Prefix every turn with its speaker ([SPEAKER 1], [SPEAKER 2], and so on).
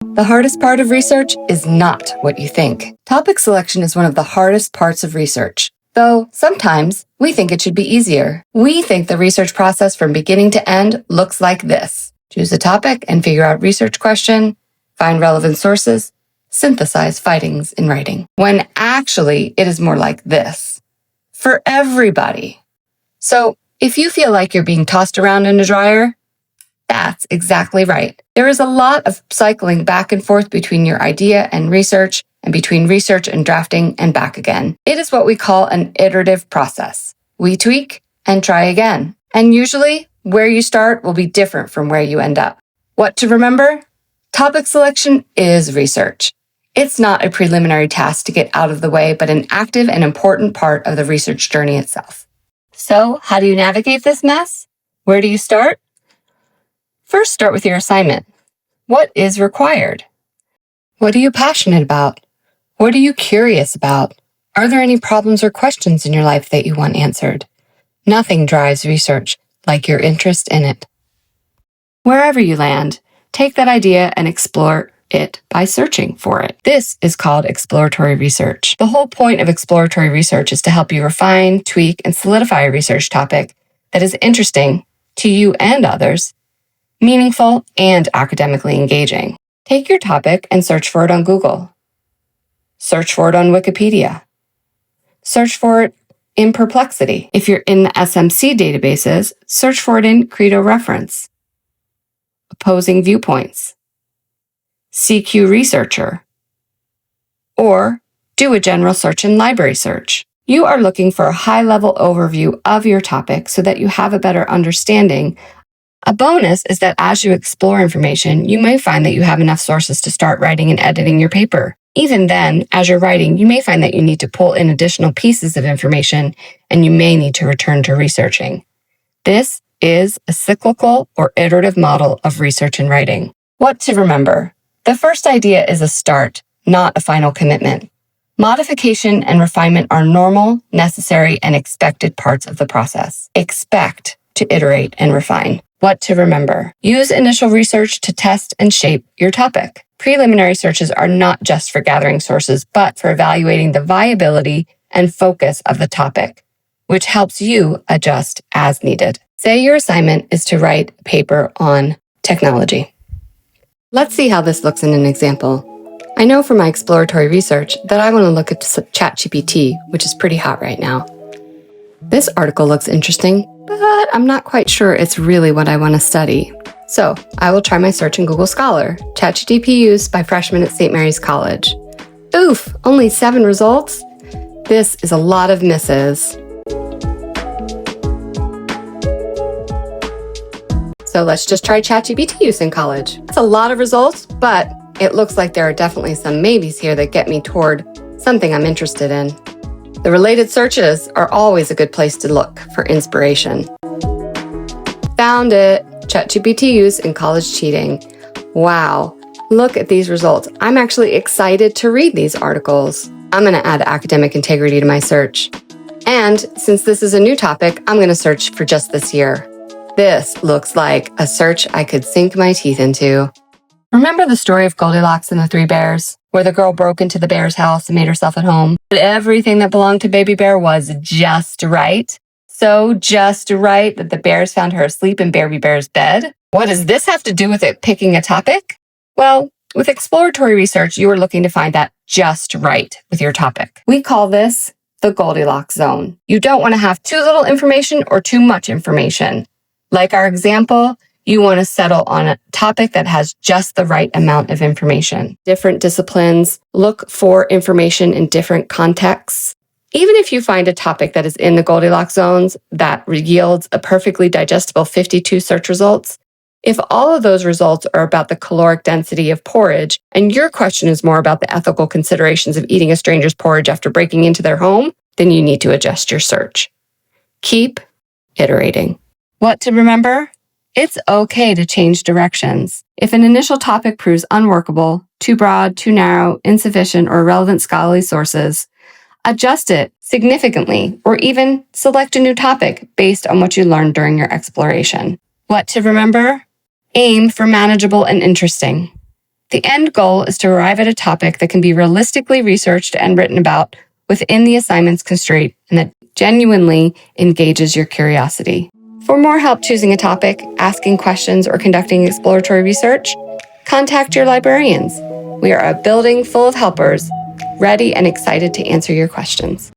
[SPEAKER 1] The hardest part of research is not what you think. Topic selection is one of the hardest parts of research, though sometimes we think it should be easier. We think the research process from beginning to end looks like this. Choose a topic and figure out research question, find relevant sources, synthesize findings in writing. When actually it is more like this. For everybody. So if you feel like you're being tossed around in a dryer, that's exactly right. There is a lot of cycling back and forth between your idea and research, and between research and drafting and back again. It is what we call an iterative process. We tweak and try again. And usually, where you start will be different from where you end up. What to remember? Topic selection is research. It's not a preliminary task to get out of the way, but an active and important part of the research journey itself. So, how do you navigate this mess? Where do you start? First, start with your assignment. What is required? What are you passionate about? What are you curious about? Are there any problems or questions in your life that you want answered? Nothing drives research like your interest in it. Wherever you land, take that idea and explore it by searching for it. This is called exploratory research. The whole point of exploratory research is to help you refine, tweak, and solidify a research topic that is interesting to you and others, meaningful, and academically engaging. Take your topic and search for it on Google. Search for it on Wikipedia. Search for it in Perplexity. If you're in the SMC databases, search for it in Credo Reference, Opposing Viewpoints, CQ Researcher, or do a general search in Library Search. You are looking for a high-level overview of your topic so that you have a better understanding. A bonus is that as you explore information, you may find that you have enough sources to start writing and editing your paper. Even then, as you're writing, you may find that you need to pull in additional pieces of information and you may need to return to researching. This is a cyclical or iterative model of research and writing. What to remember? The first idea is a start, not a final commitment. Modification and refinement are normal, necessary, and expected parts of the process. Expect to iterate and refine. What to remember? Use initial research to test and shape your topic. Preliminary searches are not just for gathering sources, but for evaluating the viability and focus of the topic, which helps you adjust as needed. Say your assignment is to write a paper on technology. Let's see how this looks in an example. I know from my exploratory research that I want to look at ChatGPT, which is pretty hot right now. This article looks interesting, but I'm not quite sure it's really what I want to study. So I will try my search in Google Scholar, ChatGPT used by freshmen at St. Mary's College. Oof, only 7 results? This is a lot of misses. So let's just try ChatGPT use in college. It's a lot of results, but it looks like there are definitely some maybes here that get me toward something I'm interested in. The related searches are always a good place to look for inspiration. Found it. ChatGPT use in college cheating. Wow, look at these results. I'm actually excited to read these articles. I'm going to add academic integrity to my search. And since this is a new topic, I'm going to search for just this year. This looks like a search I could sink my teeth into. Remember the story of Goldilocks and the 3 bears, where the girl broke into the bear's house and made herself at home? But everything that belonged to Baby Bear was just right. So just right that the bears found her asleep in Baby Bear's bed. What does this have to do with it picking a topic? Well, with exploratory research, you are looking to find that just right with your topic. We call this the Goldilocks zone. You don't want to have too little information or too much information. Like our example, you want to settle on a topic that has just the right amount of information. Different disciplines look for information in different contexts. Even if you find a topic that is in the Goldilocks zones that yields a perfectly digestible 52 search results, if all of those results are about the caloric density of porridge and your question is more about the ethical considerations of eating a stranger's porridge after breaking into their home, then you need to adjust your search. Keep iterating. What to remember? It's okay to change directions. If an initial topic proves unworkable, too broad, too narrow, insufficient, or irrelevant scholarly sources, adjust it significantly or even select a new topic based on what you learned during your exploration. What to remember? Aim for manageable and interesting. The end goal is to arrive at a topic that can be realistically researched and written about within the assignment's constraint and that genuinely engages your curiosity. For more help choosing a topic, asking questions, or conducting exploratory research, contact your librarians. We are a building full of helpers, ready and excited to answer your questions.